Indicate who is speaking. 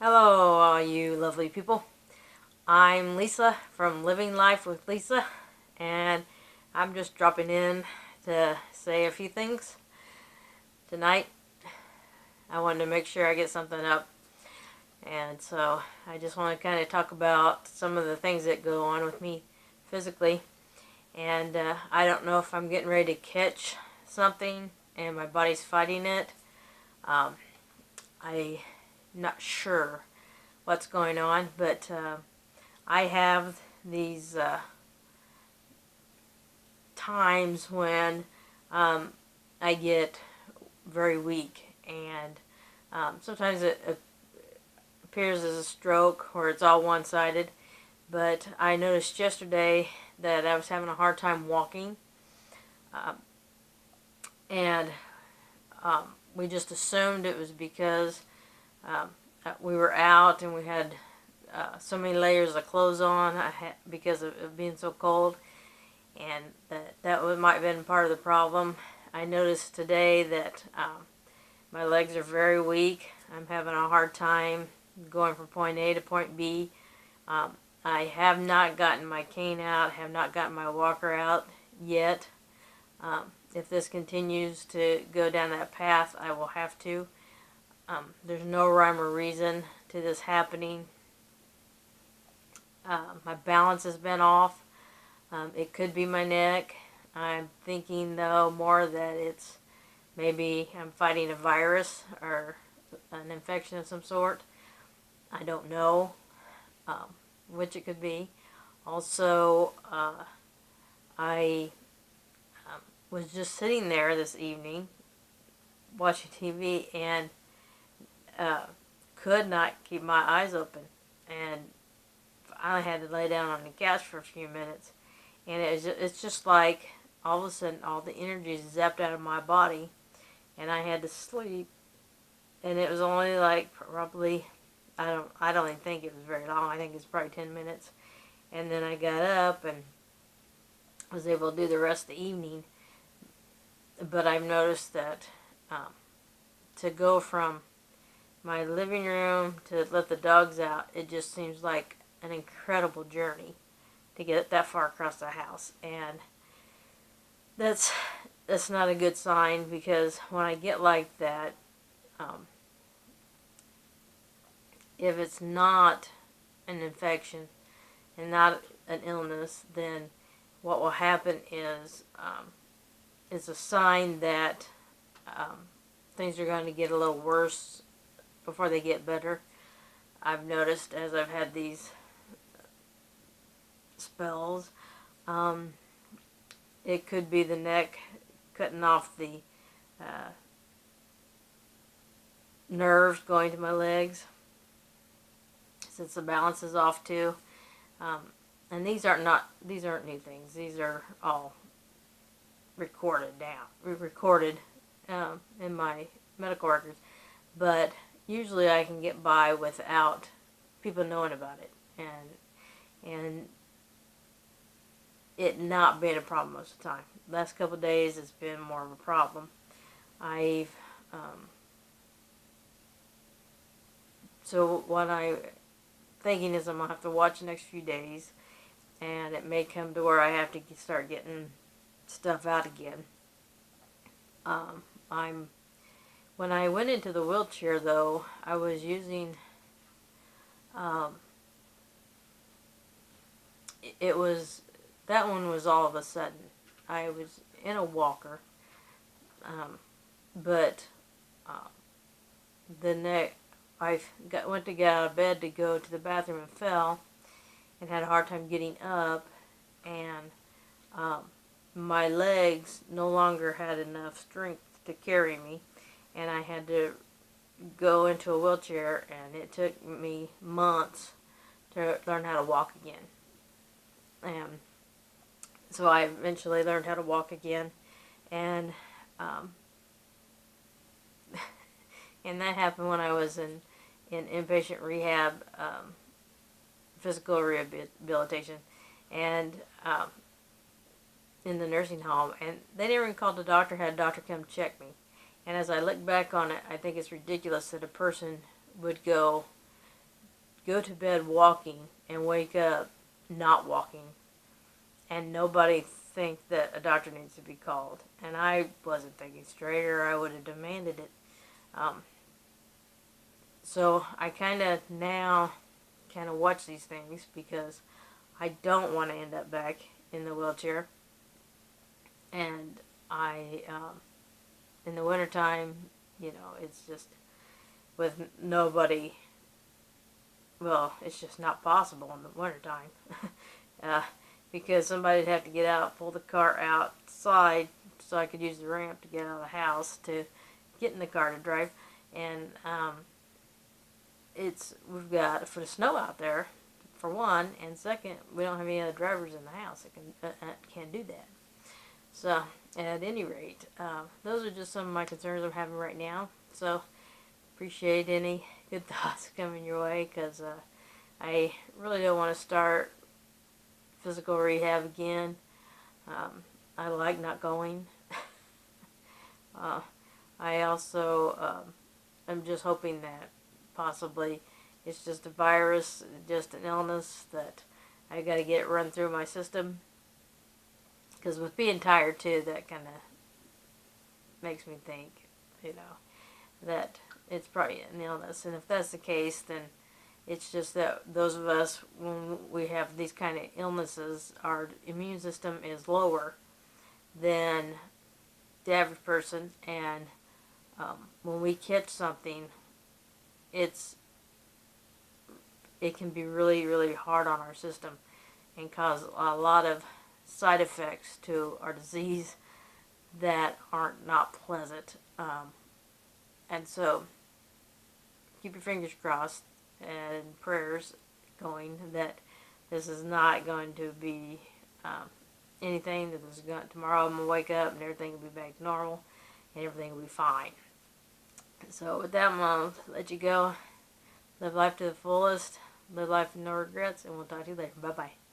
Speaker 1: Hello, all you lovely people. I'm Lisa from Living Life with Lisa, and I'm just dropping in to say a few things. Tonight, I wanted to make sure I get something up, and so I just want to kind of talk about some of the things that go on with me physically. And I don't know if I'm getting ready to catch something and my body's fighting it. I'm not sure what's going on, but I have these times when I get very weak, and sometimes it appears as a stroke or it's all one-sided. But I noticed yesterday that I was having a hard time walking, and we just assumed it was because we were out and we had so many layers of clothes on because of it being so cold, and that might have been part of the problem. I noticed today that my legs are very weak. I'm having a hard time going from point A to point B. I have not gotten my cane out, have not gotten my walker out yet. If this continues to go down that path, I will have to. There's no rhyme or reason to this happening. My balance has been off. It could be my neck. I'm thinking, though, more that it's maybe I'm fighting a virus or an infection of some sort. I don't know which it could be. Also, I was just sitting there this evening watching TV and could not keep my eyes open, and I had to lay down on the couch for a few minutes, and it's just like all of a sudden all the energy is zapped out of my body, and I had to sleep, and it was only like probably I don't even think it was very long. I think it's probably 10 minutes, and then I got up and was able to do the rest of the evening. But I've noticed that to go from my living room to let the dogs out, it just seems like an incredible journey to get that far across the house, and that's not a good sign, because when I get like that, if it's not an infection and not an illness, then what will happen is a sign that things are going to get a little worse before they get better. I've noticed as I've had these spells, it could be the neck cutting off the nerves going to my legs, since the balance is off too. And these aren't new things. These are all recorded in my medical records, but usually I can get by without people knowing about it, and it not being a problem most of the time. The last couple of days it's been more of a problem. So what I'm thinking is I'm going to have to watch the next few days, and it may come to where I have to start getting stuff out again. When I went into the wheelchair, though, I was using that one was all of a sudden. I was in a walker, but I went to get out of bed to go to the bathroom and fell and had a hard time getting up, and my legs no longer had enough strength to carry me, and I had to go into a wheelchair, and it took me months to learn how to walk again. And so I eventually learned how to walk again, and and that happened when I was in inpatient rehab, physical rehabilitation, and in the nursing home, and they never even called the doctor, had a doctor come check me. And as I look back on it, I think it's ridiculous that a person would go go to bed walking and wake up not walking, and nobody think that a doctor needs to be called. And I wasn't thinking straight, or I would have demanded it. So I kind of now watch these things because I don't want to end up back in the wheelchair. And in the wintertime, it's just with nobody, well, it's just not possible in the wintertime. Because somebody'd have to get out, pull the cart outside so I could use the ramp to get out of the house to get in the car to drive. And we've got for the snow out there, for one, and second, we don't have any other drivers in the house that can do that. So, at any rate, those are just some of my concerns I'm having right now. So, appreciate any good thoughts coming your way, because I really don't want to start physical rehab again. I like not going. I also am just hoping that possibly it's just a virus, just an illness that I got to get run through my system. Because with being tired too, that kind of makes me think, that it's probably an illness. And if that's the case, then it's just that those of us, when we have these kind of illnesses, our immune system is lower than the average person. And when we catch something, it can be really, really hard on our system and cause a lot of side effects to our disease that aren't not pleasant. And so keep your fingers crossed and prayers going that this is not going to be anything that is going tomorrow. I'm going to wake up and everything will be back to normal and everything will be fine. So with that, I'm going to let you go. Live life to the fullest. Live life with no regrets, and we'll talk to you later. Bye-bye.